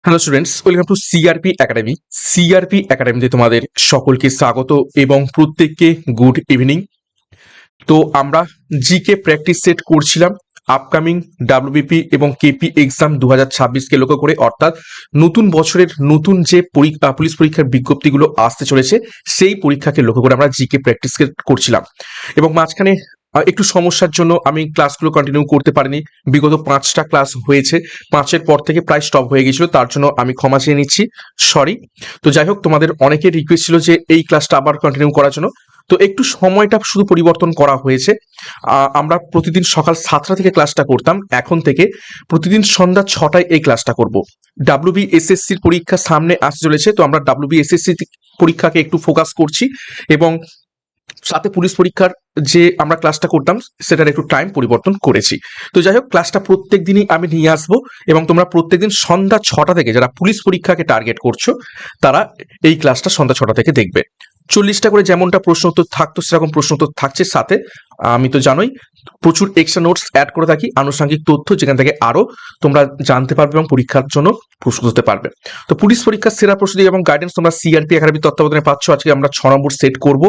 Hello students, welcome to CRP academy. CRP একাডেমিতে তোমাদের সকলকে স্বাগত এবং প্রত্যেককে গুড ইভিনিং। তো আমরা জিকে প্র্যাকটিস সেট করছিলাম আপকামিং ডাব্লিউবিপি এবং কেপি এক্সাম 2026কে লক্ষ্য করে, অর্থাৎ নতুন বছরের নতুন যে পুলিশ পরীক্ষার বিজ্ঞপ্তিগুলো আসতে চলেছে সেই পরীক্ষাকে লক্ষ্য করে আমরা জিকে প্র্যাকটিস করছিলাম। এবং মাঝখানে একটু সমস্যার জন্য আমি ক্লাসগুলো কন্টিনিউ করতে পারিনি। বিগত 5টা ক্লাস হয়েছে, 5এর পর থেকে প্রায় স্টপ হয়ে গিয়েছিল, তার জন্য আমি ক্ষমা চেয়ে নিচ্ছি, সরি। তো যাই হোক, তোমাদের অনেকের রিকোয়েস্ট ছিল যে এই ক্লাসটা আবার কন্টিনিউ করার জন্য, তো একটু সময়টা শুধু পরিবর্তন করা হয়েছে। আমরা প্রতিদিন সকাল 7টা থেকে ক্লাসটা করতাম, এখন থেকে প্রতিদিন সন্ধ্যা 6টায় এই ক্লাসটা করব। ডাব্লিউবিএসএসসির পরীক্ষা সামনে আসতে চলেছে, তো আমরা ডাব্লিউবিএসএসসি পরীক্ষাকে একটু ফোকাস করছি এবং সাথে পুলিশ পরীক্ষার যে আমরা ক্লাসটা করতাম সেটার একটু টাইম পরিবর্তন করেছি। তো যাই হোক, ক্লাসটা প্রত্যেক দিনই আমি নিয়ে আসবো এবং তোমরা প্রত্যেকদিন সন্ধ্যা 6টা থেকে, যারা পুলিশ পরীক্ষাকে টার্গেট করছো তারা এই ক্লাসটা সন্ধ্যা 6টা থেকে দেখবে। 40টা করে যেমনটা প্রশ্ন উত্তর থাকতো সেরকম প্রশ্ন উত্তর থাকছে, সাথে আমি তো জানোই প্রচুর এক্সট্রা নোটস অ্যাড করে থাকি, আনুষঙ্গিক তথ্য, যেখান থেকে আরো তোমরা জানতে পারবে এবং পরীক্ষার জন্য প্রস্তুত হতে পারবে। তো পুলিশ পরীক্ষার সেরা প্রস্তুতি এবং গাইডেন্স তোমরা সিআরপি একাডেমির তত্ত্বাবধানে পাচ্ছ। আজকে আমরা 6 নম্বর সেট করব।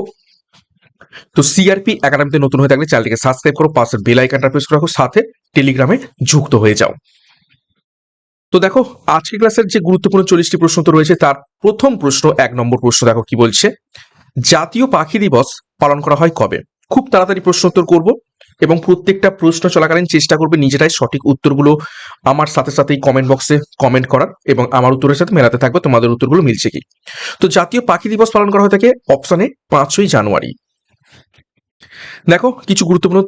তো সিআরপি একাডেমিতে নতুন হয়ে থাকলে চ্যানেলটিকে সাবস্ক্রাইব করো, পাশের বেল আইকনটা প্রেস করে রাখো, সাথে টেলিগ্রামে যুক্ত হয়ে যাও। তো দেখো, আজকের ক্লাসের যে গুরুত্বপূর্ণ 40টি প্রশ্ন তো রয়েছে, তার প্রথম প্রশ্ন, 1 নম্বর প্রশ্ন দেখো কি বলছে। জাতীয় পাখি দিবস পালন করা হয় কবে? খুব তাড়াতাড়ি প্রশ্ন উত্তর করব এবং প্রত্যেকটা প্রশ্ন চলাকালীন চেষ্টা করবে নিজেরাই সঠিক উত্তরগুলো আমার সাথে সাথেই কমেন্ট বক্সে কমেন্ট করার, এবং আমার উত্তরের সাথে মেলাতে থাকবে তোমাদের উত্তরগুলো মিলছে কি। তো জাতীয় পাখি দিবস পালন করা হয়ে থাকে অপশনে 5ই জানুয়ারি। দেখো, কিছু গুরুত্বপূর্ণ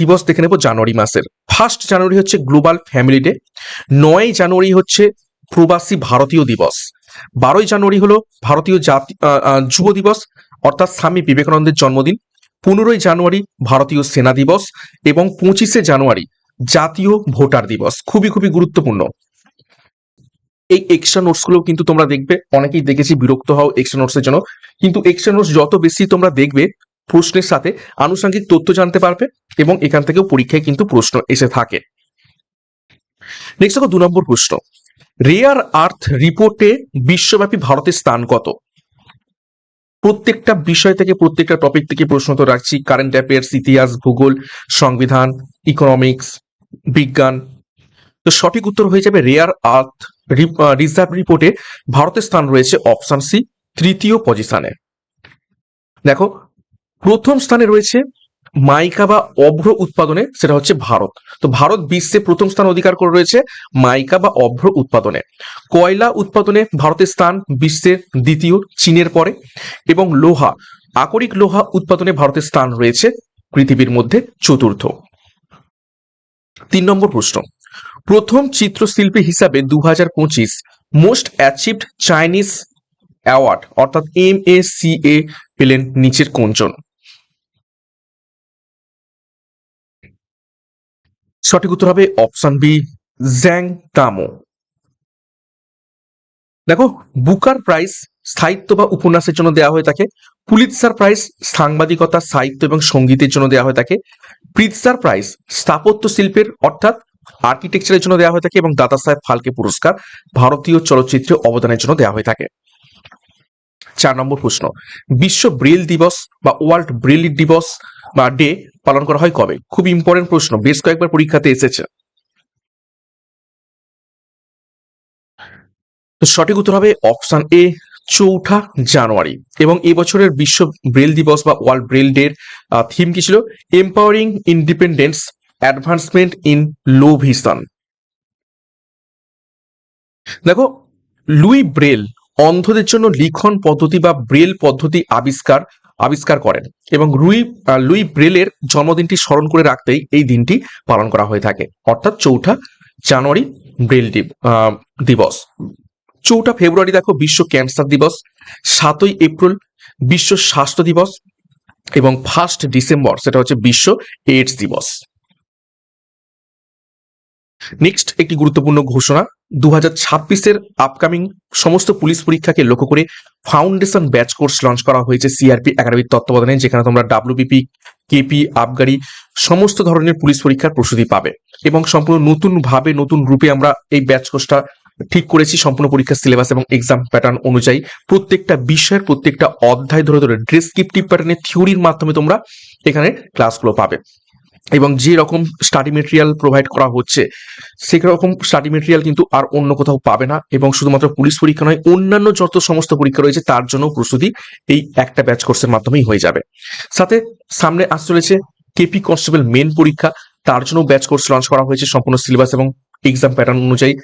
দিবস দেখে নেব জানুয়ারি মাসের। 1 জানুয়ারি হচ্ছে গ্লোবাল ফ্যামিলি ডে। 9 জানুয়ারি হচ্ছে প্রবাসী ভারতীয় দিবস। 12 জানুয়ারি হলো ভারতীয় যুব দিবস, অর্থাৎ স্বামী বিবেকানন্দের জন্মদিন। 15 জানুয়ারি ভারতীয় সেনা দিবস এবং 25 জানুয়ারি জাতীয় ভোটার দিবস। খুবই খুবই গুরুত্বপূর্ণ। এই এক্সট্রা নোটস গুলো কিন্তু তোমরা দেখবে, অনেকেই দেখেছি বিরক্ত হও এক্সট্রা নোটসের জন্য, কিন্তু এক্সট্রা নোটস যত বেশি তোমরা দেখবে, প্রশ্নের সাথে আনুষঙ্গিক তথ্য জানতে পারবে এবং এখান থেকেও পরীক্ষায় কিন্তু প্রশ্ন এসে থাকে। নেক্সট দেখো 2 নম্বর প্রশ্ন। রেয়ার আর্থ রিপোর্টে বিশ্বব্যাপী ভারতের স্থান কত? প্রত্যেকটা বিষয় থেকে, প্রত্যেকটা টপিক থেকে প্রশ্ন তো রাখছি, কারেন্ট অ্যাফেয়ার্স, ইতিহাস, ভূগোল, সংবিধান, ইকোনমিক্স, বিজ্ঞান। তো সঠিক উত্তর হয়ে যাবে রেয়ার আর্থ রিজার্ভ রিপোর্টে ভারতের স্থান রয়েছে অপশন সি, 3য় পজিশনে। দেখো, প্রথম স্থানে রয়েছে মাইকা বা অভ্র উৎপাদনে, সেটা হচ্ছে ভারত। তো ভারত বিশ্বে প্রথম স্থান অধিকার করে রয়েছে মাইকা বা অভ্র উৎপাদনে। কয়লা উৎপাদনে ভারতের স্থান বিশ্বের 2য়, চীনের পরে। এবং লোহা, আকরিক লোহা উৎপাদনে ভারতের স্থান রয়েছে পৃথিবীর মধ্যে 4র্থ। 3 নম্বর প্রশ্ন। প্রথম চিত্রশিল্পী হিসাবে 2025 মোস্ট অ্যাচিভড চাইনিজ অ্যাওয়ার্ড অর্থাৎ MACA পেলেন নিচের কোনজন? সঠিক উত্তর হবে অপশন বি, জ্যাং তামো। দেখো, বুকার প্রাইজ সাহিত্য বা উপন্যাসের জন্য দেওয়া হয়ে থাকে। পুলিৎজার প্রাইজ সাংবাদিকতা, সাহিত্য এবং সঙ্গীতের জন্য দেওয়া হয়ে থাকে। প্রিৎজার প্রাইজ স্থাপত্য শিল্পের অর্থাৎ আর্কিটেকচারের জন্য দেওয়া হয়ে থাকে। এবং দাদা সাহেব ফালকে পুরস্কার ভারতীয় চলচ্চিত্রে অবদানের জন্য দেওয়া হয়ে থাকে। 4 নম্বর প্রশ্ন। বিশ্ব ব্রেল দিবস বা ওয়ার্ল্ড ব্রেল দিবস বা ডে পালন করা হয় কবে? খুব ইম্পর্টেন্ট প্রশ্ন, বেশ কয়েকবার পরীক্ষাতে এসেছে। তো সঠিক উত্তর হবে অপশন এ, 4 জানুয়ারি। এবং এবছরের বিশ্ব ব্রেল দিবস বা ওয়ার্ল্ড ব্রেল ডে থিম কি ছিল? Empowering independence, advancement in low vision. দেখো, লুই ব্রেল অন্ধদের জন্য লিখন পদ্ধতি বা ব্রেল পদ্ধতি আবিষ্কার করেন এবং লুই ব্রেলের জন্মদিনটি স্মরণ করে রাখতেই এই দিনটি পালন করা হয়ে থাকে, অর্থাৎ 4 জানুয়ারি ব্রেল দিবস। 4 ফেব্রুয়ারি দেখো বিশ্ব ক্যান্সার দিবস। 7ই এপ্রিল বিশ্ব স্বাস্থ্য দিবস এবং 1 ডিসেম্বর সেটা হচ্ছে বিশ্ব এইডস দিবস। নেক্সট একটি গুরুত্বপূর্ণ ঘোষণা। 2026-এর আপকামিং সমস্ত পুলিশ পরীক্ষাকে লক্ষ্য করে ফাউন্ডেশন ব্যাচ কোর্স লঞ্চ করা হয়েছে সিআরপি একাডেমির তত্ত্বাবধানে, যেখানে তোমরা ডাব্লিউবিপি, কেপি, আবগারি সমস্ত ধরনের পুলিশ পরীক্ষার প্রস্তুতি পাবে এবং সম্পূর্ণ নতুন ভাবে, নতুন রূপে আমরা এই ব্যাচ কোর্সটা ঠিক করেছি সম্পূর্ণ পরীক্ষার সিলেবাস এবং এক্সাম প্যাটার্ন অনুযায়ী। প্রত্যেকটা বিষয়ের প্রত্যেকটা অধ্যায় ধরে ধরে ডেসক্রিপটিভ প্যাটার্নের থিওরির মাধ্যমে তোমরা এখানে ক্লাসগুলো পাবে, এবং যে রকম স্টাডি মেটেরিয়াল প্রোভাইড করা হচ্ছে সেই রকম স্টাডি মেটেরিয়াল কিন্তু আর অন্য কোথাও পাবে না। এবং শুধুমাত্র পুলিশ পরীক্ষা নয়, অন্যান্য যত সমস্ত পরীক্ষা রয়েছে তার জন্য প্রস্তুতি এই একটা ব্যাচ কোর্সের মাধ্যমেই হয়ে যাবে। সাথে সামনে আসতে চলেছে কেপি কনস্টেবল মেন পরীক্ষা, তার জন্য ব্যাচ কোর্স লঞ্চ করা হয়েছে সম্পূর্ণ সিলেবাস এবং এক্সাম প্যাটার্ন অনুযায়ী।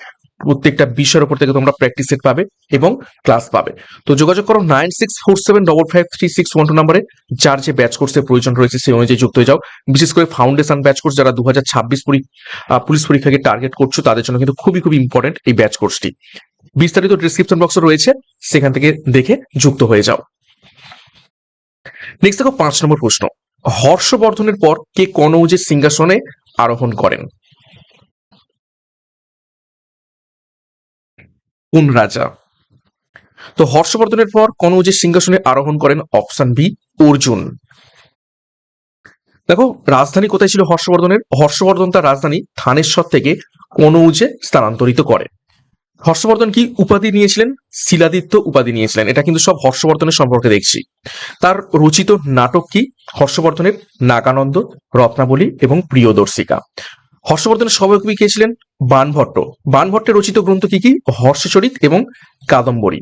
প্রত্যেকটা বিষয়ের উপর থেকে তোমরা প্র্যাকটিস সেট পাবে এবং ক্লাস পাবে। তো যোগাযোগ করো 9647553612 নম্বরে, যার যে ব্যাচ কোর্সের প্রয়োজন রয়েছে সেই অনুযায়ী যুক্ত হয়ে যাও। বিশেষ করে ফাউন্ডেশন ব্যাচ কোর্স, যারা 2026 পুলিশ পরীক্ষাকে টার্গেট করছো তাদের জন্য কিন্তু খুবই খুবই ইম্পর্টেন্ট এই ব্যাচ কোর্সটি। বিস্তারিত ডিসক্রিপশন বক্সে রয়েছে, সেখান থেকে দেখে যুক্ত হয়ে যাও। নেক্সট দেখো 5 নম্বর প্রশ্ন, হর্ষবর্ধনের পর কে কনৌজের সিংহাসনে আরোহণ করেন? কোন রাজা? তো হর্ষবর্ধনের পর কনৌজের সিংহাসনে আরোহণ করেন অপশন বি, অর্জুন। দেখো রাজধানী কোথায় ছিল হর্ষবর্ধনের? হর্ষবর্ধন তার রাজধানী থানেশ্বর থেকে কনৌজে স্থানান্তরিত করে। হর্ষবর্ধন কি উপাধি নিয়েছিলেন? শিলাদিত্য উপাধি নিয়েছিলেন। এটা কিন্তু সব হর্ষবর্ধনের সম্পর্কে দেখছি। তার রচিত নাটক কি হর্ষবর্ধনের? নাগানন্দ, রত্নাবলী এবং প্রিয়দর্শিকা। হর্ষবর্ধনের সহকবি কে ছিলেন? বাণভট্ট। বাণভট্টের রচিত গ্রন্থ কি কি? হর্ষচরিত এবং কাদম্বরী।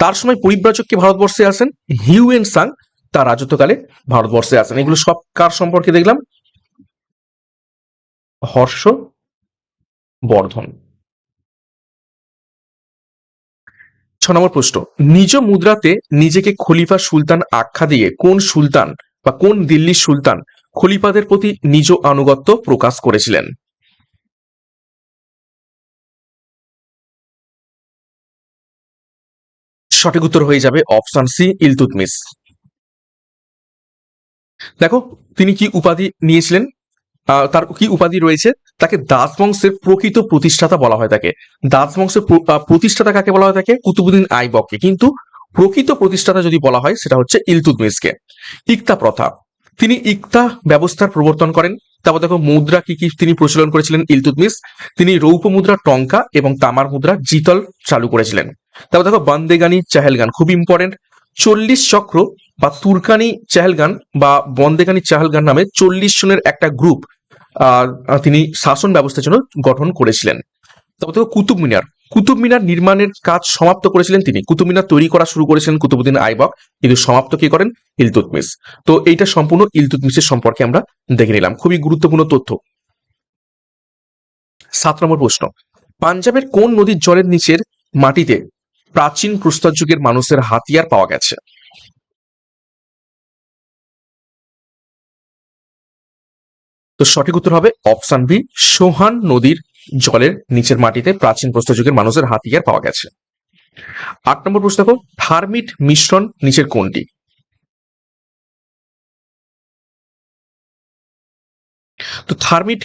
তার সময় পরিব্রাজক কে ভারতবর্ষে আসেন? হিউয়েন সাং তার রাজত্বকালে ভারতবর্ষে আসেন। এগুলো সব কার সম্পর্কে দেখলাম? হর্ষবর্ধন। 6 নম্বর প্রশ্ন, নিজ মুদ্রাতে নিজেকে খলিফা সুলতান আখ্যা দিয়ে কোন সুলতান বা কোন দিল্লির সুলতান খলিফাদের প্রতি নিজ আনুগত্য প্রকাশ করেছিলেন? সঠিক উত্তর হয়ে যাবে অপশন সি, ইলতুৎমিশ। দেখো তিনি কি উপাধি নিয়েছিলেন? তার কি উপাধি রয়েছে? তাকে দাস বংশের প্রকৃত প্রতিষ্ঠাতা বলা হয়। তাকে দাস বংশের প্রতিষ্ঠাতা কাকে বলা হয়? তাকে কুতুবুদ্দিন আইবককে। কিন্তু প্রকৃত প্রতিষ্ঠাতা যদি বলা হয় সেটা হচ্ছে ইলতুৎমিশকে। ইকতা প্রথা, তিনি ইকতা ব্যবস্থার প্রবর্তন করেন। তারপর দেখো মুদ্রা কি কি তিনি প্রচলন করেছিলেন ইলতুৎমিশ? তিনি রৌপ্য মুদ্রা টঙ্কা এবং তামার মুদ্রা জিতল চালু করেছিলেন। তারপর দেখো বন্দেগানি চাহেলগান, খুব ইম্পর্টেন্ট। 40 চক্র বা তুর্কানি চাহেলগান বা বন্দেগানি চাহেলগান নামে 40 জনের একটা গ্রুপ তিনি শাসন ব্যবস্থার জন্য গঠন করেছিলেন। তারপর দেখো কুতুব মিনার, কুতুব মিনার নির্মাণের কাজ সমাপ্ত করেছিলেন তিনি। কুতুব মিনার তৈরি করা শুরু করেছিলেন কুতুবুদ্দিন আইবক, কিন্তু সমাপ্ত কি করেন? ইলতুৎমিশ। তো এইটা সম্পূর্ণ ইলতুৎমিশের সম্পর্কে আমরা দেখে নিলাম, খুবই গুরুত্বপূর্ণ তথ্য। 7 নম্বর প্রশ্ন, পাঞ্জাবের কোন নদীর জলের নিচের মাটিতে প্রাচীন প্রস্তর যুগের মানুষের হাতিয়ার পাওয়া গেছে? তো সঠিক উত্তর হবে অপশন বি, সোহান নদীর জলের নিচের মাটিতে প্রাচীন প্রস্তর যুগের মানুষের হাতিয়ার পাওয়া গেছে। 8 নম্বর প্রশ্ন দেখো, থার্মিট মিশ্রণ নিচের কোনটি? তো থার্মিট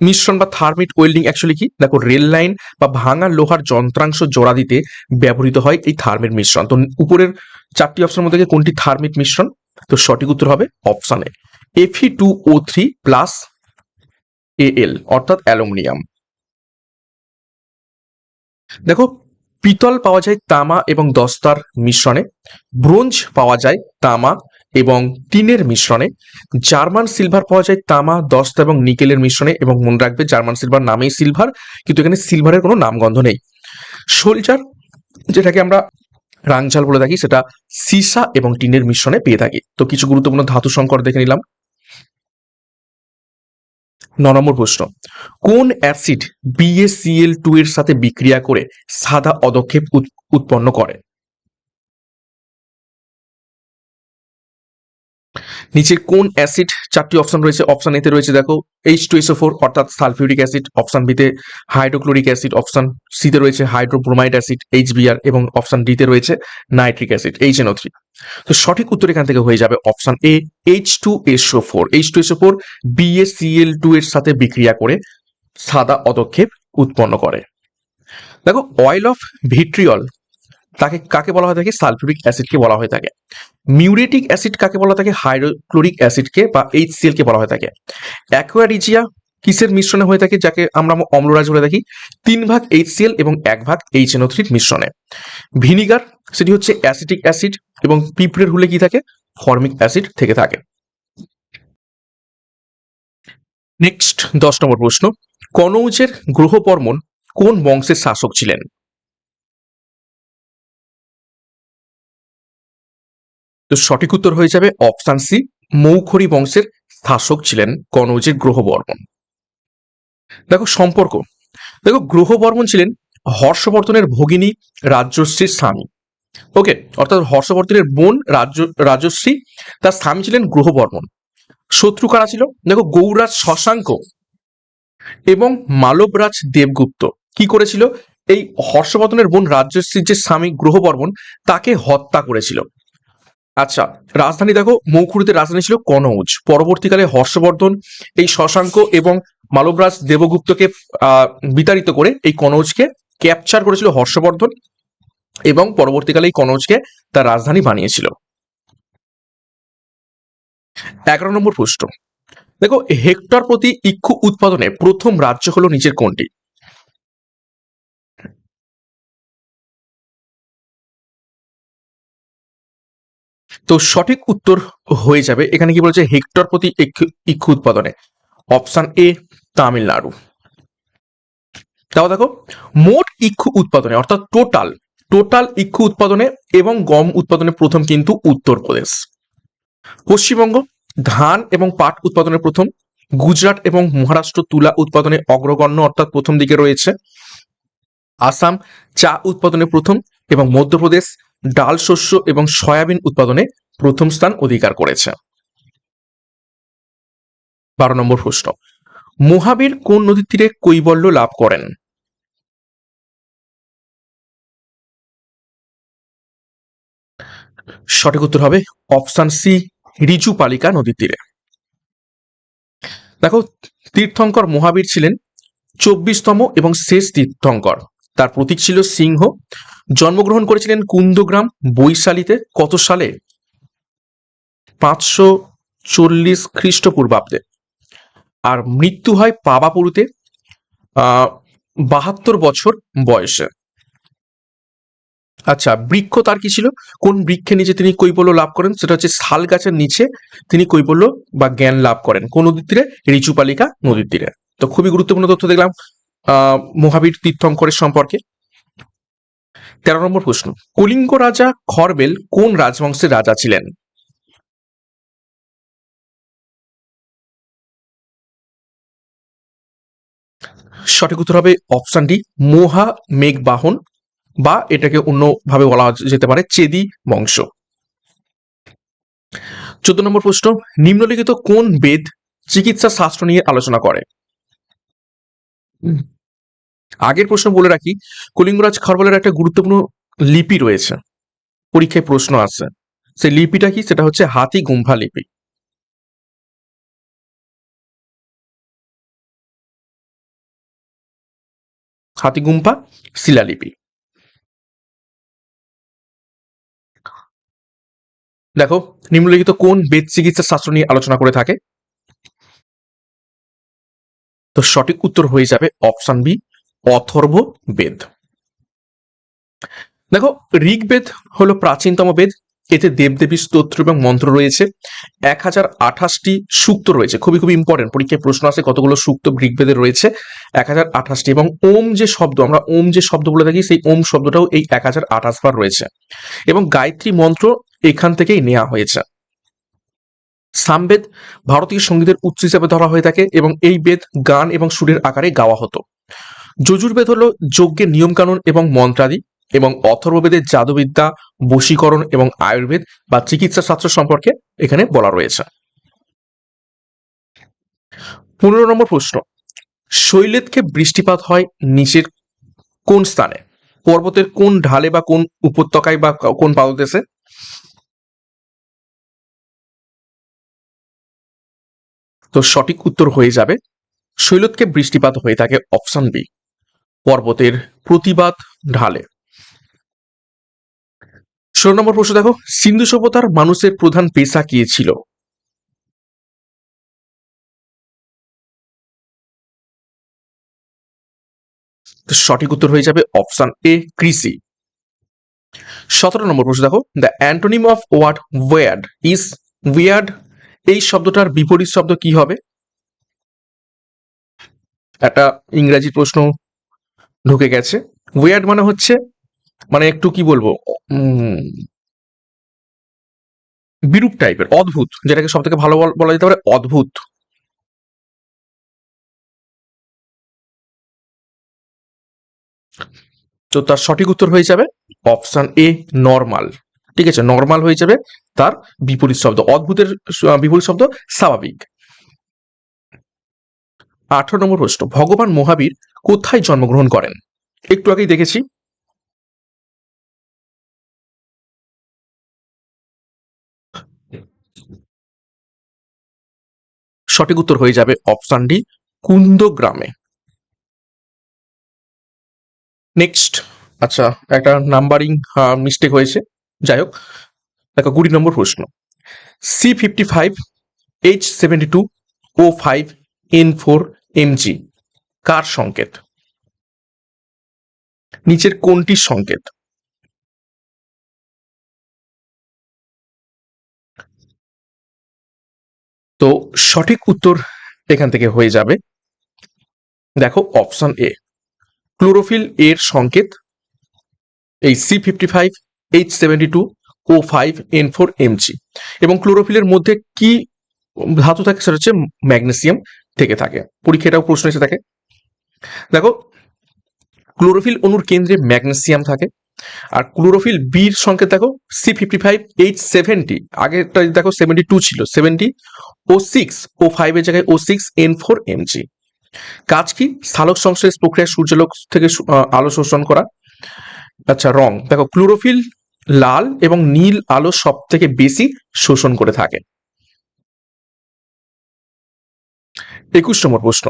মিশ্রণ বা থার্মিট ওয়েল্ডিং অ্যাকচুয়ালি কি? দেখো রেল লাইন বা ভাঙা লোহার যন্ত্রাংশ জোড়া দিতে ব্যবহৃত হয় এই থার্মিট মিশ্রণ। তো উপরের 4টি অপশনের মধ্যে কোনটি থার্মিট মিশ্রণ? তো সঠিক উত্তর হবে option A, Fe2O3 plus Al অর্থাৎ অ্যালুমিনিয়াম। দেখো পিতল পাওয়া যায় তামা এবং দস্তার মিশ্রণে, ব্রোঞ্জ পাওয়া যায় তামা এবং টিনের মিশ্রণে, জার্মান সিলভার পাওয়া যায় তামা, দস্তা এবং নিকেলের মিশ্রণে। এবং মনে রাখবে জার্মান সিলভার নামেই সিলভার, কিন্তু এখানে সিলভারের কোনো নামগন্ধ নেই। সোলজার, যেটাকে আমরা রাংঝাল বলে থাকি, সেটা সীসা এবং টিনের মিশ্রণে পেয়ে থাকি। তো কিছু গুরুত্বপূর্ণ ধাতু সংকর দেখে নিলাম। 9 নম্বর প্রশ্ন, কোন অ্যাসিড BaCl2 এর সাথে বিক্রিয়া করে সাদা অদক্ষেপ উৎপন্ন করে? নিচের কোন অ্যাসিড? 4টি অপশন রয়েছে। অপশন এতে রয়েছে দেখো H2SO4 অর্থাৎ সালফিউরিক অ্যাসিড, অপশন বিতে হাইড্রোক্লোরিক অ্যাসিড, অপশন সিতে রয়েছে হাইড্রোব্রোমাইড অ্যাসিড HBr এবং অপশন ডিতে রয়েছে নাইট্রিক অ্যাসিড HNO3। তো সঠিক উত্তর এখান থেকে হয়ে যাবে option A, H2SO4। H2SO4 BaCl2 এর সাথে বিক্রিয়া করে সাদা অদক্ষেপ উৎপন্ন করে। দেখো অয়েল অফ ভিট্রিয়ল তাকে কাকে বলা হয়ে থাকে? সালফিউরিক অ্যাসিডকে বলা হয়ে থাকে। মিউরেটিক অ্যাসিড কাকে বলা থাকে? হাইড্রোক্লোরিক অ্যাসিডকে বা HCl কে বলা হয়ে থাকে। অ্যাকোয়ারিজিয়া কিসের মিশ্রণে হয়ে থাকে, যাকে আমরা অম্লরাজ বলে থাকি? 3 ভাগ HCl এবং 1 ভাগ HNO3 মিশ্রণে। ভিনিগার, সেটি হচ্ছে অ্যাসিটিক অ্যাসিড, এবং পিঁপড়ের হুলে কি থাকে? ফর্মিক অ্যাসিড থেকে থাকে। নেক্সট 10 নম্বর প্রশ্ন, কনৌজের গ্রহবর্মণ কোন বংশের শাসক ছিলেন? তো সঠিক উত্তর হয়ে যাবে অপশন সি, মৌখরী বংশের শাসক ছিলেন কনৌজের গ্রহবর্মণ। দেখো সম্পর্ক, দেখো গ্রহবর্মণ ছিলেন হর্ষবর্ধনের ভগিনী রাজশ্রীর স্বামী। ওকে, অর্থাৎ হর্ষবর্ধনের বোন রাজশ্রী, তার স্বামী ছিলেন গ্রহবর্মণ। শত্রু কারা ছিল? দেখো গৌরাজ শশাঙ্ক এবং মালবরাজ দেবগুপ্ত কি করেছিল? এই হর্ষবর্ধনের বোন রাজশ্রীর যে স্বামী গ্রহবর্মণ, তাকে হত্যা করেছিল। আচ্ছা, রাজধানী দেখো মৌখুরিতে রাজধানী ছিল কনৌজ। পরবর্তীকালে হর্ষবর্ধন এই শশাঙ্ক এবং মালবরাজ দেবগুপ্তকে বিতাড়িত করে এই কনৌজকে ক্যাপচার করেছিল হর্ষবর্ধন, এবং পরবর্তীকালে এই কনৌজকে তার রাজধানী বানিয়েছিল। 11 নম্বর প্রশ্ন, দেখো হেক্টর প্রতি ইক্ষু উৎপাদনে প্রথম রাজ্য হলো নিচের কোনটি? তো সঠিক উত্তর হয়ে যাবে, এখানে কি বলছে? হেক্টর প্রতি ইক্ষু উৎপাদনে অপশন এ তামিলনাড়ু। তাও দেখো মোট ইক্ষু উৎপাদনে, অর্থাৎ টোটাল ইক্ষু উৎপাদনে এবং গম উৎপাদনে প্রথম কিন্তু উত্তরপ্রদেশ। পশ্চিমবঙ্গ ধান এবং পাট উৎপাদনে প্রথম। গুজরাট এবং মহারাষ্ট্র তুলা উৎপাদনে অগ্রগণ্য, অর্থাৎ প্রথম দিকে রয়েছে। আসাম চা উৎপাদনে প্রথম, এবং মধ্যপ্রদেশ ডাল শস্য এবং সয়াবিন উৎপাদনে প্রথম স্থান অধিকার করেছে। 12 নম্বর প্রশ্ন, মহাবীর কোন নদীর তীরে কৈবল্য লাভ করেন? সঠিক উত্তর হবে অপশন সি, রিজুপালিকা নদীর তীরে। দেখো তীর্থঙ্কর মহাবীর ছিলেন 24তম এবং শেষ তীর্থঙ্কর। তার প্রতীক ছিল সিংহ। জন্মগ্রহণ করেছিলেন কুন্দগ্রাম বৈশালীতে কত সালে? 540 খ্রিস্টপূর্বাব্দে। আর মৃত্যু হয় পাবাপুরুতে 72 বছর বয়সে। আচ্ছা, বৃক্ষ তার কি ছিল? কোন বৃক্ষের নিচে তিনি কৈবল্য লাভ করেন? সেটা হচ্ছে শাল গাছের নিচে তিনি কৈবল্য বা জ্ঞান লাভ করেন। কোন নদীর তীরে? রিচুপালিকা নদীর তীরে। তো খুবই গুরুত্বপূর্ণ তথ্য দেখলাম মহাবীর তীর্থঙ্করের সম্পর্কে। 13 নম্বর প্রশ্ন, কলিঙ্গ রাজা খরবেল কোন রাজবংশের রাজা ছিলেন? সঠিক উত্তর হবে অপশন ডি, মোহা মেঘবাহন, বা এটাকে অন্যভাবে বলা যেতে পারে চেদি বংশ। 14 নম্বর প্রশ্ন, নিম্নলিখিত কোন বেদ চিকিৎসা শাস্ত্র নিয়ে আলোচনা করে? আগের প্রশ্ন বলে রাখি, কলিঙ্গরাজ খরবেলের একটা গুরুত্বপূর্ণ লিপি রয়েছে, পরীক্ষায় প্রশ্ন আছে। সেই লিপিটা কি? সেটা হচ্ছে হাতি গুম্ফা লিপি। হাতিগুম্পা শিলালিপি। দেখো নিম্নলিখিত কোন বেদ চিকিৎসা শাস্ত্র নিয়ে আলোচনা করে থাকে? তো সঠিক উত্তর হয়ে যাবে অপশন বি, অথর্ব বেদ। দেখো ঋগ্বেদ হলো প্রাচীনতম বেদ। এতে দেবদেবীর স্তোত্র এবং মন্ত্র রয়েছে। 1028টি সূক্ত রয়েছে। খুবই খুবই ইম্পর্টেন্ট, পরীক্ষায় প্রশ্ন আসে কতগুলো সূক্ত ঋগ্বেদের রয়েছে? 1028টি। এবং ওম যে শব্দ, আমরা ওম যে শব্দ বলে থাকি, সেই ওম শব্দটাও এই 1028 বার রয়েছে। এবং গায়ত্রী মন্ত্র এখান থেকেই নেওয়া হয়েছে। সামবেদ ভারতীয় সঙ্গীতের উৎস হিসেবে ধরা হয়ে থাকে, এবং এই বেদ গান এবং সুরের আকারে গাওয়া হতো। যজুর্বেদ হলো যজ্ঞের নিয়মকানুন এবং মন্ত্রাদি, এবং অথর্ববেদের জাদুবিদ্যা, বশীকরণ এবং আয়ুর্বেদ বা চিকিৎসা শাস্ত্র সম্পর্কে এখানে বলা রয়েছে। 15 নম্বর প্রশ্ন, শৈলেতকে বৃষ্টিপাত হয় নিচের কোন স্থানে? পর্বতের কোন ঢালে বা কোন উপত্যকায় বা কোন পাদদেশে? তো সঠিক উত্তর হয়ে যাবে শৈলতকে বৃষ্টিপাত হয়ে থাকে অপশন বি, পর্বতের প্রতিবাদ ঢালে। 16 নম্বর প্রশ্ন দেখো, সিন্ধু সভ্যতার মানুষের প্রধান পেশা কি ছিল? তো সঠিক উত্তর হয়ে যাবে অপশন এ কৃষি। 17 নম্বর প্রশ্ন দেখো, the antonym of word word is weird, এই শব্দটার বিপরীত শব্দ কি হবে? একটা ইংরাজি প্রশ্ন ঢুকে গেছে। ওয়ার্ড মানে হচ্ছে, মানে একটু কি বলবো, বিরূপ টাইপের, অদ্ভুত, যেটাকে সব থেকে ভালো বলা যেতে পারে অদ্ভুত। তো তার সঠিক উত্তর হয়ে যাবে অপশন এ নর্মাল। ঠিক আছে, নর্মাল হয়ে যাবে তার বিপরীত শব্দ। অদ্ভুতের বিপরীত শব্দ স্বাভাবিক। 18 নম্বর প্রশ্ন, ভগবান মহাবীর কোথায় জন্মগ্রহণ করেন? একটু আগেই দেখেছি। সঠিক উত্তর হয়ে যাবে অপশন ডি কুন্দগ্রামে। নেক্সট, আচ্ছা, একটা নাম্বারিং মিস্টেক হয়েছে, যাই হোক। দেখো 20 নম্বর প্রশ্ন, C55 H72 O5 N4 MG কার সংকেত? নিচের কোনটির সংকেত? তো সঠিক উত্তর এখান থেকে হয়ে যাবে, দেখো অপশন এ ক্লোরোফিল এর সংকেত এই C55 H72 O5 N4 MG। এবং ক্লোরোফিলের মধ্যে কি ধাতু থাকে? সেটা হচ্ছে ম্যাগনেসিয়াম থেকে থাকে। পরীক্ষাটাও প্রশ্ন এসে থাকে। দেখো, ক্লোরোফিল অণুর কেন্দ্রে ম্যাগনেসিয়াম থাকে। আর ক্লোরোফিল বির সংকেত দেখো C55H70, আগেরটা দেখো 72 ছিল, 70 O6 O5 এর জায়গায় O6 N4 MG। কাজ কি? সালোক সংশ্লেষ প্রক্রিয়ায় সূর্যালোক থেকে আলো শোষণ করা। আচ্ছা, রং দেখো, ক্লোরোফিল লাল এবং নীল আলো সব থেকে বেশি শোষণ করে থাকে। 21 নম্বর প্রশ্ন,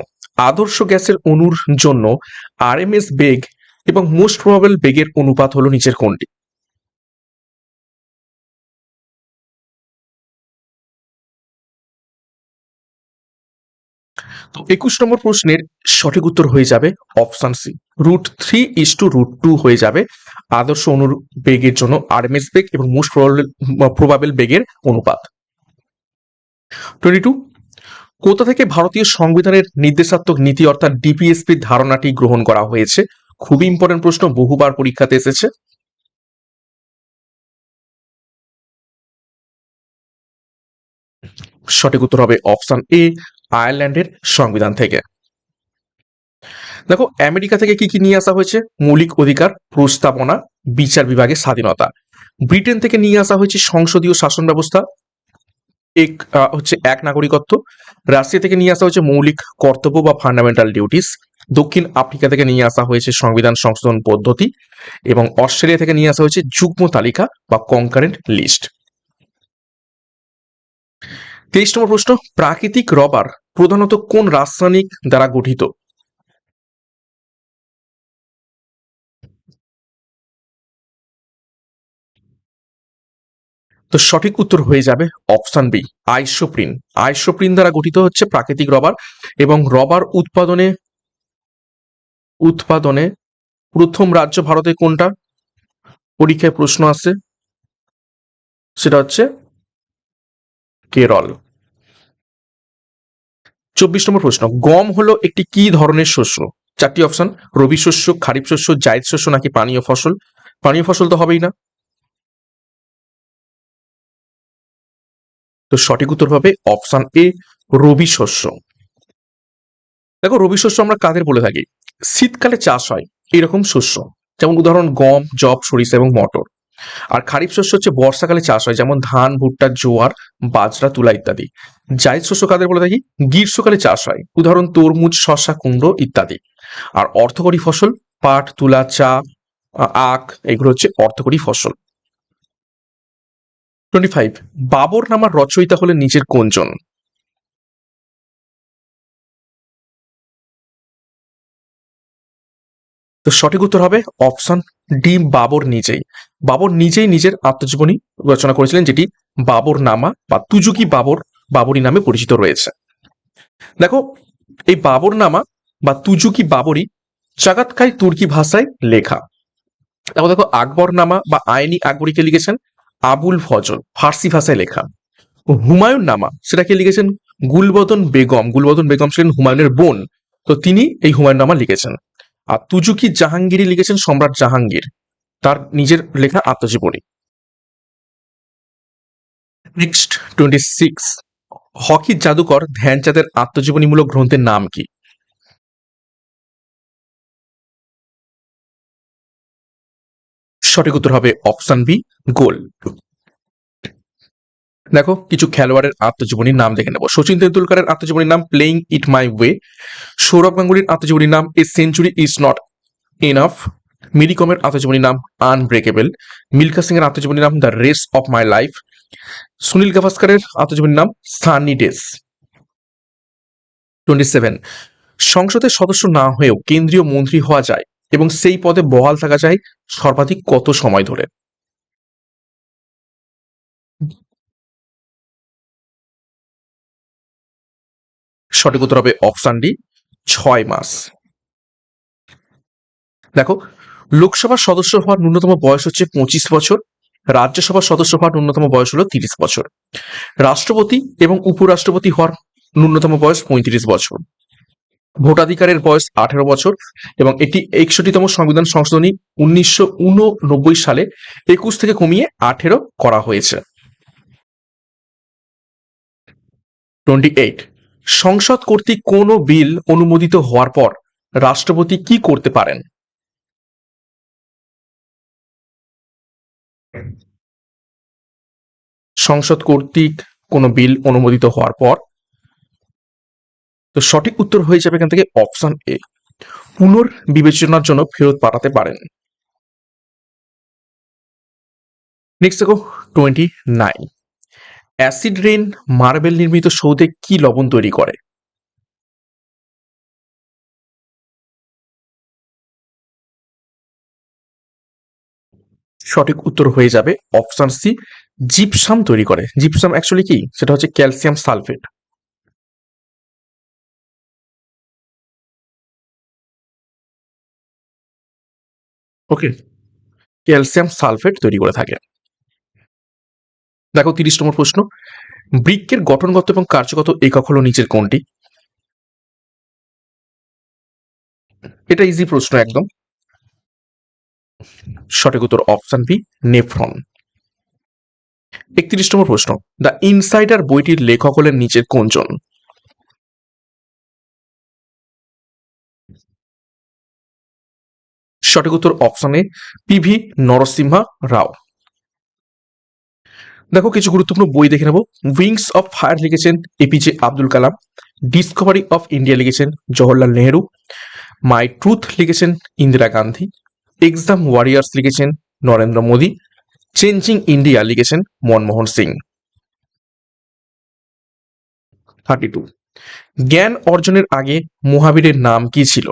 আদর্শ গ্যাসের অণুর জন্য আরএমএস বেগ এবং মোস্ট প্রবাবল বেগের অনুপাত হলো নিচের কোনটি? তো 21 নম্বর প্রশ্নের সঠিক উত্তর হয়ে যাবে অপশন সি √3:√2 হয়ে যাবে আদর্শ অণুর বেগের জন্য আরএমএস বেগ এবং মোস্ট প্রবাবল বেগের অনুপাত। 22, কোথা থেকে ভারতীয় সংবিধানের নির্দেশাত্মক নীতি অর্থাৎ ডিপিএসপির ধারণাটি গ্রহণ করা হয়েছে? খুবই ইম্পর্টেন্ট প্রশ্ন, বহুবার পরীক্ষাতে এসেছে। সঠিক উত্তর হবে অপশন এ আয়ারল্যান্ডের সংবিধান থেকে। দেখো, আমেরিকা থেকে কি কি নিয়ে আসা হয়েছে? মৌলিক অধিকার, প্রস্তাবনা, বিচার বিভাগের স্বাধীনতা। ব্রিটেন থেকে নিয়ে আসা হয়েছে সংসদীয় শাসন ব্যবস্থা, হচ্ছে এক নাগরিকত্ব। রাশিয়া থেকে নিয়ে আসা হয়েছে মৌলিক কর্তব্য বা ফান্ডামেন্টাল ডিউটিস। দক্ষিণ আফ্রিকা থেকে নিয়ে আসা হয়েছে সংবিধান সংশোধন পদ্ধতি। এবং অস্ট্রেলিয়া থেকে নিয়ে আসা হয়েছে যুগ্ম তালিকা বা কনকারেন্ট লিস্ট। 23 নম্বর প্রশ্ন, প্রাকৃতিক রবার প্রধানত কোন রাসায়নিক দ্বারা গঠিত? তো সঠিক উত্তর হয়ে যাবে অপশন বি আইসোপ্রিন। আইসোপ্রিন দ্বারা গঠিত হচ্ছে প্রাকৃতিক রবার। এবং রবার উৎপাদনে উৎপাদনে প্রথম রাজ্য ভারতে কোনটা? পরীক্ষায় প্রশ্ন আসছে, সেটা হচ্ছে কেরল। 24 নম্বর প্রশ্ন, গম হলো একটি কি ধরনের শস্য? চারটি অপশন, রবি শস্য, খারিফ শস্য, জায়দ শস্য নাকি পানীয় ফসল? পানীয় ফসল তো হবেই না। তো সঠিক উত্তর হবে অপশন এ রবি শস্য। দেখো, রবি শস্য আমরা কাদের বলে থাকি? শীতকালে চাষ হয় এরকম শস্য, যেমন উদাহরণ গম, যব, সরিষা এবং মটর। আর খারিফ শস্য হচ্ছে বর্ষাকালে চাষ হয়, যেমন ধান, ভুট্টা, জোয়ার, বাজরা, তুলা ইত্যাদি। জায়দ শস্য কাদের বলে থাকি? গ্রীষ্মকালে চাষ হয়, উদাহরণ তরমুজ, শসা, কুমড়ো ইত্যাদি। আর অর্থকরী ফসল পাট, তুলা, চা, আখ, এগুলো হচ্ছে অর্থকরী ফসল। 25, বাবর নামার রচয়িতা হলেন নিচের কোনজন? তো সঠিক উত্তর হবে অপশন ডি বাবর নিজেই। বাবর নিজেই নিজের আত্মজীবনী রচনা করেছিলেন, যেটি বাবর নামা বা তুজুকি বাবর বাবরি নামে পরিচিত রয়েছে। দেখো, এই বাবর নামা বা তুজুকি বাবরি চাগাতকাই তুর্কি ভাষায় লেখা। তারপর দেখো আকবরনামা বা আইনি আকবরীকে লিখেছেন আবুল ফজল, ফার্সি ভাষায় লেখা। হুমায়ুন নামা সেটাকে লিখেছেন গুলবদন বেগম। গুলবদন বেগম ছিলেন হুমায়ুনের বোন, তো তিনি এই হুমায়ুন নামা লিখেছেন। আর তুজুকি জাহাঙ্গীরি লিখেছেন সম্রাট জাহাঙ্গীর, তার নিজের লেখা আত্মজীবনী। নেক্সট 26, হকির জাদুকর ধ্যানচাঁদের আত্মজীবনীমূলক গ্রন্থের নাম কি? সঠিক উত্তর হবে অপশন বি, গোল। দেখো কিছু খেলোয়াড়ের আত্মজীবনীর নাম দেখে নেব। সচিন তেন্ডুলকারের আত্মজীবনীর নাম playing it my way. Sourav গাঙ্গুলির আত্মজীবনীর নাম a century is not enough. Mary কমের আত্মজীবনীর নাম আনব্রেকেবল। মিল্খা সিং এর আত্মজীবনীর নাম the race of my life. Sunil গাভাস্কারের আত্মজীবনীর নাম সানি ডেজ। 27, সংসদের সদস্য না হয়েও কেন্দ্রীয় মন্ত্রী হওয়া যায় এবং সেই পদে বহাল থাকা যায় সর্বাধিক কত সময় ধরে? সঠিক উত্তর হবে অপশন ডি, 6 মাস। দেখো লোকসভার সদস্য হওয়ার ন্যূনতম বয়স হচ্ছে 25 বছর। রাজ্যসভার সদস্য হওয়ার ন্যূনতম বয়স হলো 30 বছর। রাষ্ট্রপতি এবং উপরাষ্ট্রপতি হওয়ার ন্যূনতম বয়স 35 বছর। ভোটাধিকারের বয়স 18 বছর এবং এটি 61তম সংবিধান সংশোধনী 1989 সালে 21 থেকে কমিয়ে 18 করা হয়েছে। 28, সংসদ কর্তৃক কোনো বিল অনুমোদিত হওয়ার পর রাষ্ট্রপতি কি করতে পারেন? সংসদ কর্তৃক কোনো বিল অনুমোদিত হওয়ার পর, তো সঠিক উত্তর হয়ে যাবে এখান থেকে অপশন এ, পুনর্বিবেচনার জন্য ফেরত পাঠাতে পারেন। নেক্সট দেখো 29, অ্যাসিড রেন মার্বেল নির্মিত সৌধে কি লবণ তৈরি করে? সঠিক উত্তর হয়ে যাবে অপশন সি, জিপসাম তৈরি করে। জিপসাম অ্যাকচুয়ালি কি, সেটা হচ্ছে ক্যালসিয়াম সালফেট। ওকে, ক্যালসিয়াম সালফেট তৈরি করে থাকে। দেখো 30 নম্বর প্রশ্ন, বৃক্কের গঠনগত এবং কার্যগত একক হলো নিচের কোনটি? এটা ইজি প্রশ্ন একদম। সঠিক উত্তর অপশন বি, নেফ্রন। 31 নম্বর প্রশ্ন, দ্য ইনসাইডার বইটির লেখক হলেন নিচের কোনজন? সঠিক উত্তর অপশন এ, পিভি নরসিম্হা রাও। দেখো কিছু গুরুত্বপূর্ণ বই দেখে নেব। উইংস অফ ফায়ার লিখেছেন APJ Abdul Kalam. Discovery of India লিখেছেন জওহরলাল নেহেরু। মাই ট্রুথ লিখেছেন ইন্দিরা গান্ধী। এক্সাম ওয়ারিয়ার্স লিখেছেন নরেন্দ্র মোদী। চেঞ্জিং ইন্ডিয়া লিখেছেন মনমোহন সিং। 32, জ্ঞান অর্জনের আগে মহাবীরের নাম কি ছিল?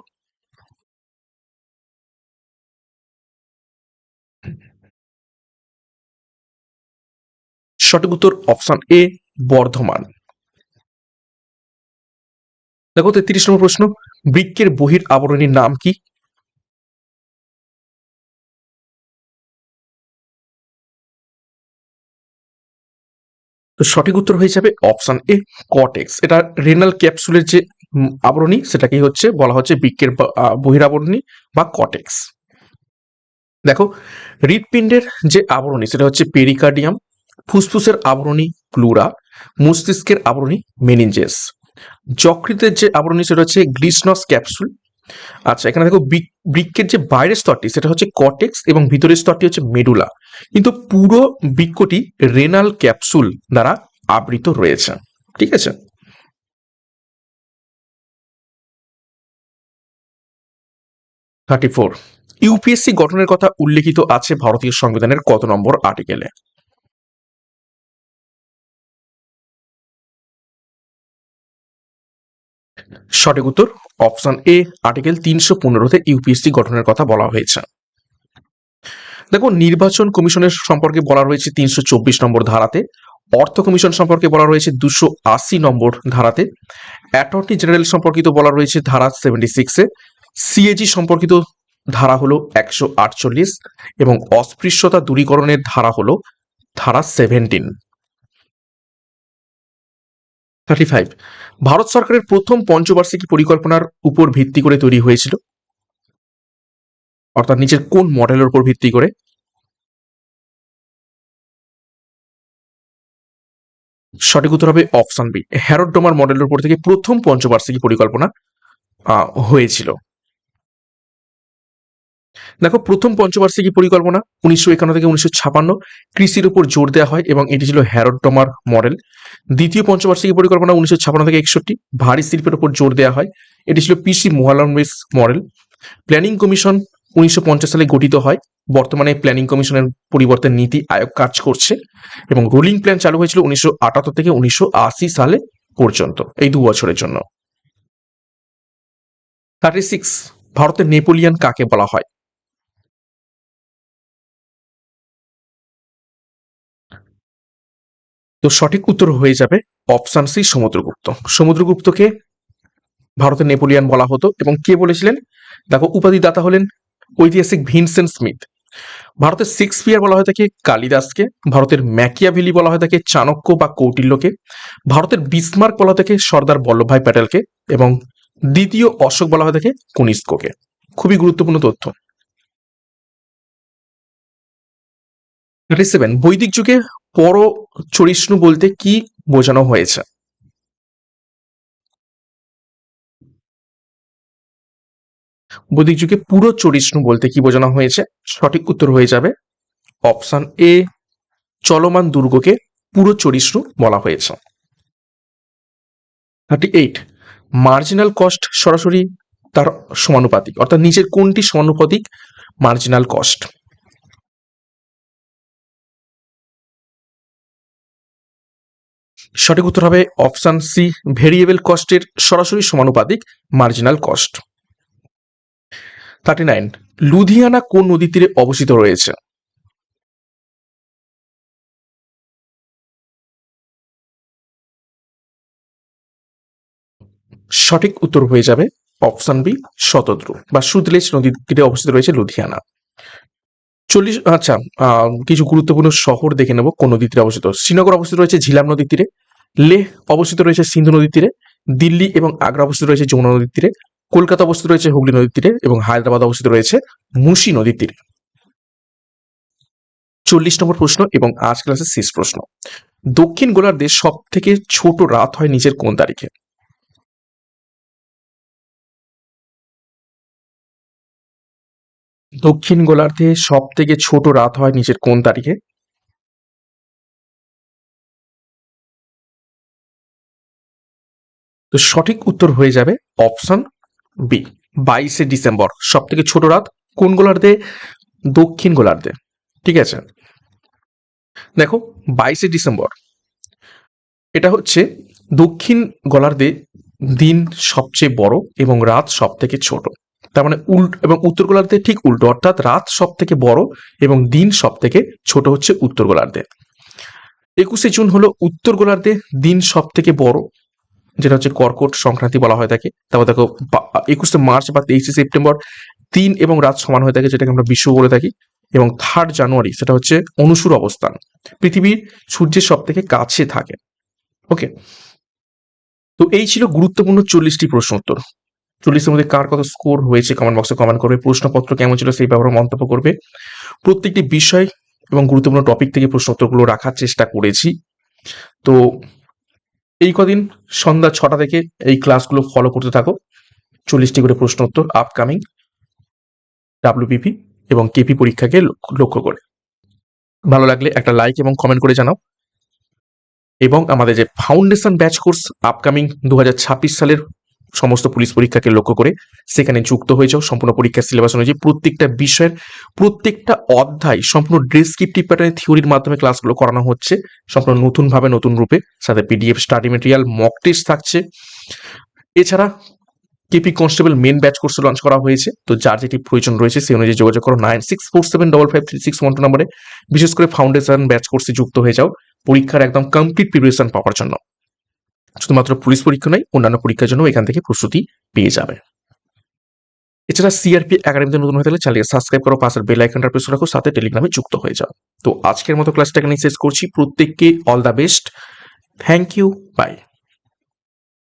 সঠিক উত্তর অপশন এ, বর্ধমান। দেখো 33 নম্বর প্রশ্ন, বৃক্কের বহির আবরণীর নাম কি? তো সঠিক উত্তর হয়ে যাবে অপশন এ, কটেক্স। এটা রেনাল ক্যাপসুলের যে আবরণী সেটাকেই হচ্ছে বলা হচ্ছে বৃক্কের বহিরাবরণী বা কটেক্স। দেখো হৃৎপিণ্ডের যে আবরণী সেটা হচ্ছে পেরিকার্ডিয়াম। ফুসফুসের আবরণী প্লুরা। মস্তিষ্কের আবরণী মেনিনজেস। যকৃতের যে আবরণী সেটা হচ্ছে গ্লিসনস ক্যাপসুল। আচ্ছা এখানে দেখো বৃক্কের যে বাইরের স্তরটি সেটা হচ্ছে কটেক্স এবং ভিতরের স্তরটি হচ্ছে মেডুলা, কিন্তু পুরো বৃক্কটি রেনাল ক্যাপসুল দ্বারা আবৃত রয়েছে। ঠিক আছে। 34, ইউপিএসসি গঠনের কথা উল্লেখিত আছে ভারতীয় সংবিধানের কত নম্বর আর্টিকেলে? সঠিক উত্তর অপশন এ, আর্টিকেল 315-তে ইউপিএসসি গঠনের কথা বলা হয়েছে। দেখো নির্বাচন কমিশনের সম্পর্কে বলা রয়েছে 324 নম্বর ধারাতে। অর্থ কমিশন সম্পর্কে বলা রয়েছে 280 নম্বর ধারাতে। অ্যাটর্নি জেনারেল সম্পর্কিত বলা রয়েছে ধারা 76-এ। সিএজি সম্পর্কিত ধারা হলো 148 এবং অস্পৃশ্যতা দূরীকরণের ধারা হলো ধারা 17। 35, ভারত সরকারের প্রথম পঞ্চবার্ষিকী পরিকল্পনার উপর ভিত্তি করে তৈরি হয়েছিল, অর্থাৎ নিচের কোন মডেলের উপর ভিত্তি করে? সঠিক উত্তর হবে অপশন বি, হ্যারড ডোমার মডেলের উপর থেকে প্রথম পঞ্চবার্ষিকী পরিকল্পনা হয়েছিল। দেখো, প্রথম পঞ্চবার্ষিকী পরিকল্পনা 1951 থেকে 1956 কৃষির উপর জোর দেওয়া হয় এবং এটি ছিল হ্যারড ডমার মডেল। দ্বিতীয় পঞ্চবার্ষিকী পরিকল্পনা 1956 থেকে 61 ভারী শিল্পের উপর জোর দেওয়া হয়, এটি ছিল পিসি মোহালানবিস মডেল। প্ল্যানিং কমিশন 1950 সালে গঠিত হয়, বর্তমানে প্ল্যানিং কমিশনের পরিবর্তে নীতি আয়োগ কাজ করছে এবং রুলিং প্ল্যান চালু হয়েছিল 1978 থেকে 1980 সালে পর্যন্ত, এই 2 বছরের জন্য। 36, ভারতের নেপোলিয়ান কাকে বলা হয়? তো সঠিক উত্তর হয়ে যাবে অপশন সি, সমুদ্রগুপ্ত। সমুদ্রগুপ্তকে ভারতের নেপোলিয়ান বলা হতো এবং কে বলেছিলেন? দেখো, উপাধিদাতা হলেন ঐতিহাসিক ভিনসেন্ট স্মিথ। ভারতের শেক্সপিয়ার বলা হয় থাকে কালিদাসকে, ভারতের ম্যাকিয়াভেলি বলা হয় থাকে চাণক্য বা কৌটিল্যকে, ভারতের বিসমার্ক বলা হয় থাকে সর্দার বল্লভভাই প্যাটেলকে এবং দ্বিতীয় অশোক বলা হয় থাকে কনিষ্ককে। খুবই গুরুত্বপূর্ণ তথ্য। 37, বৈদিক যুগে পরচরিষ্ণু বলতে কি বোঝানো হয়েছে? বৈদিক যুগে পুরো চরিষ্ণু বলতে কি বোঝানো হয়েছে? সঠিক উত্তর হয়ে যাবে অপশন এ, চলমান দুর্গকে পুরো চরিষ্ণু বলা হয়েছে। 38, মার্জিনাল কস্ট সরাসরি তার সমানুপাতিক, অর্থাৎ নিচের কোনটি সমানুপাতিক মার্জিনাল কস্ট? সঠিক উত্তর হবে অপশন সি, ভেরিয়েবল কস্টের সরাসরি সমানুপাতিক মার্জিনাল কস্ট। 39, লুধিয়ানা কোন নদীর তীরে অবস্থিত রয়েছে? সঠিক উত্তর হয়ে যাবে অপশন বি, শতদ্রু বা সুতলেজ নদীর তীরে অবস্থিত রয়েছে লুধিয়ানা। 40, আচ্ছা, কিছু গুরুত্বপূর্ণ শহর দেখে নেব কোন নদীর তীরে অবস্থিত। শ্রীনগর অবস্থিত রয়েছে ঝিলাম নদীর তীরে, লেহ অবস্থিত রয়েছে সিন্ধু নদীর তীরে, দিল্লি এবং আগ্রা অবস্থিত রয়েছে যমুনা নদীর তীরে, কলকাতা অবস্থিত রয়েছে হুগলি নদীর তীরে এবং হায়দ্রাবাদ অবস্থিত রয়েছে মুসি নদীর তীরে। 40 নম্বর প্রশ্ন এবং আজ ক্লাসের শেষ প্রশ্ন, দক্ষিণ গোলার্ধে সব থেকে ছোট রাত হয় নিচের কোন তারিখে? দক্ষিণ গোলার্ধে সব থেকে ছোট রাত হয় নিচের কোন তারিখে? তো সঠিক উত্তর হয়ে যাবে অপশন বি, 22শে ডিসেম্বর। সব থেকে ছোট রাত কোন গোলার্ধে? দক্ষিণ গোলার্ধে। ঠিক আছে, দেখো, 22শে ডিসেম্বর এটা হচ্ছে দক্ষিণ গোলার্ধে দিন সবচেয়ে বড় এবং রাত সব থেকে ছোট। তার মানে এবং উত্তর গোলার্ধে ঠিক উল্টো, অর্থাৎ রাত সব থেকে বড় এবং দিন সব থেকে ছোট হচ্ছে উত্তর গোলার্ধে। 21শে জুন হলো উত্তর গোলার্ধে দিন সব থেকে বড়, যেটা হচ্ছে কর্কট সংক্রান্তি বলা হয়ে থাকে। তারপর দেখো 21শে মার্চ বা 23শে সেপ্টেম্বর দিন এবং রাত সমান হয়ে থাকে, যেটাকে আমরা বিষুব বলে থাকি। এবং 3 জানুয়ারি সেটা হচ্ছে অনুসুর অবস্থান, পৃথিবীর সূর্যের সব থেকে কাছে থাকে। ওকে, তো এই ছিল গুরুত্বপূর্ণ 40টি প্রশ্ন উত্তর। 40-এর মধ্যে কার কত স্কোর হয়েছে কমেন্ট বক্সে কমেন্ট করবে, প্রশ্নপত্র কেমন ছিল সেই ব্যাপারে মন্তব্য করবে। প্রত্যেকটি বিষয় এবং গুরুত্বপূর্ণ টপিক থেকে প্রশ্ন উত্তরগুলো রাখার চেষ্টা করেছি। তো এই কদিন সন্ধ্যা 6টা থেকে এই ক্লাসগুলো ফলো করতে থাকো। 40টি করে প্রশ্ন উত্তর আপকামিং ডাব্লিউবিপি এবং কেপি পরীক্ষাকে লক্ষ্য করে। ভালো লাগলে একটা লাইক এবং কমেন্ট করে জানাও। এবং আমাদের যে ফাউন্ডেশন ব্যাচ কোর্স আপকামিং 2026 সালের সমস্ত পুলিশ পরীক্ষাকে লক্ষ্য করে, সেখানে যুক্ত হয়ে যাও। সম্পূর্ণ পরীক্ষার সিলেবাস অনুযায়ী প্রত্যেকটা বিষয়ের প্রত্যেকটা অধ্যায় সম্পূর্ণ ডেসক্রিপটিভ প্যাটার্নে থিওরির মাধ্যমে ক্লাসগুলো করানো হচ্ছে, সম্পূর্ণ নতুনভাবে নতুন রূপে, সাথে PDF study material mock test থাকছে। এছাড়া KP constable main batch course launch করা হয়েছে, তো যার যেটি প্রয়োজন রয়েছে সেই অনুযায়ী যোগাযোগ করো 9647553612 নম্বরে। বিশেষ করে ফাউন্ডেশন ব্যাচ কোর্সে যুক্ত হয়ে যাও পরীক্ষার একদম কমপ্লিট প্রিপারেশন পাওয়ার জন্য। শুধুমাত্র পুলিশ পরীক্ষা নয়, অন্যান্য পরীক্ষার জন্য এখান থেকে প্রস্তুতি পেয়ে যাবে। এছাড়া সিআরপি একাডেমিতে নতুন হয়ে থাকলে চ্যানেলকে সাবস্ক্রাইব করো, পাশের বেল আইকনটা প্রেস রাখো, সাথে টেলিগ্রামে যুক্ত হয়ে যাও। তো আজকের মতো ক্লাসটা এখানেই শেষ করছি। প্রত্যেককে all the best. Thank you, by.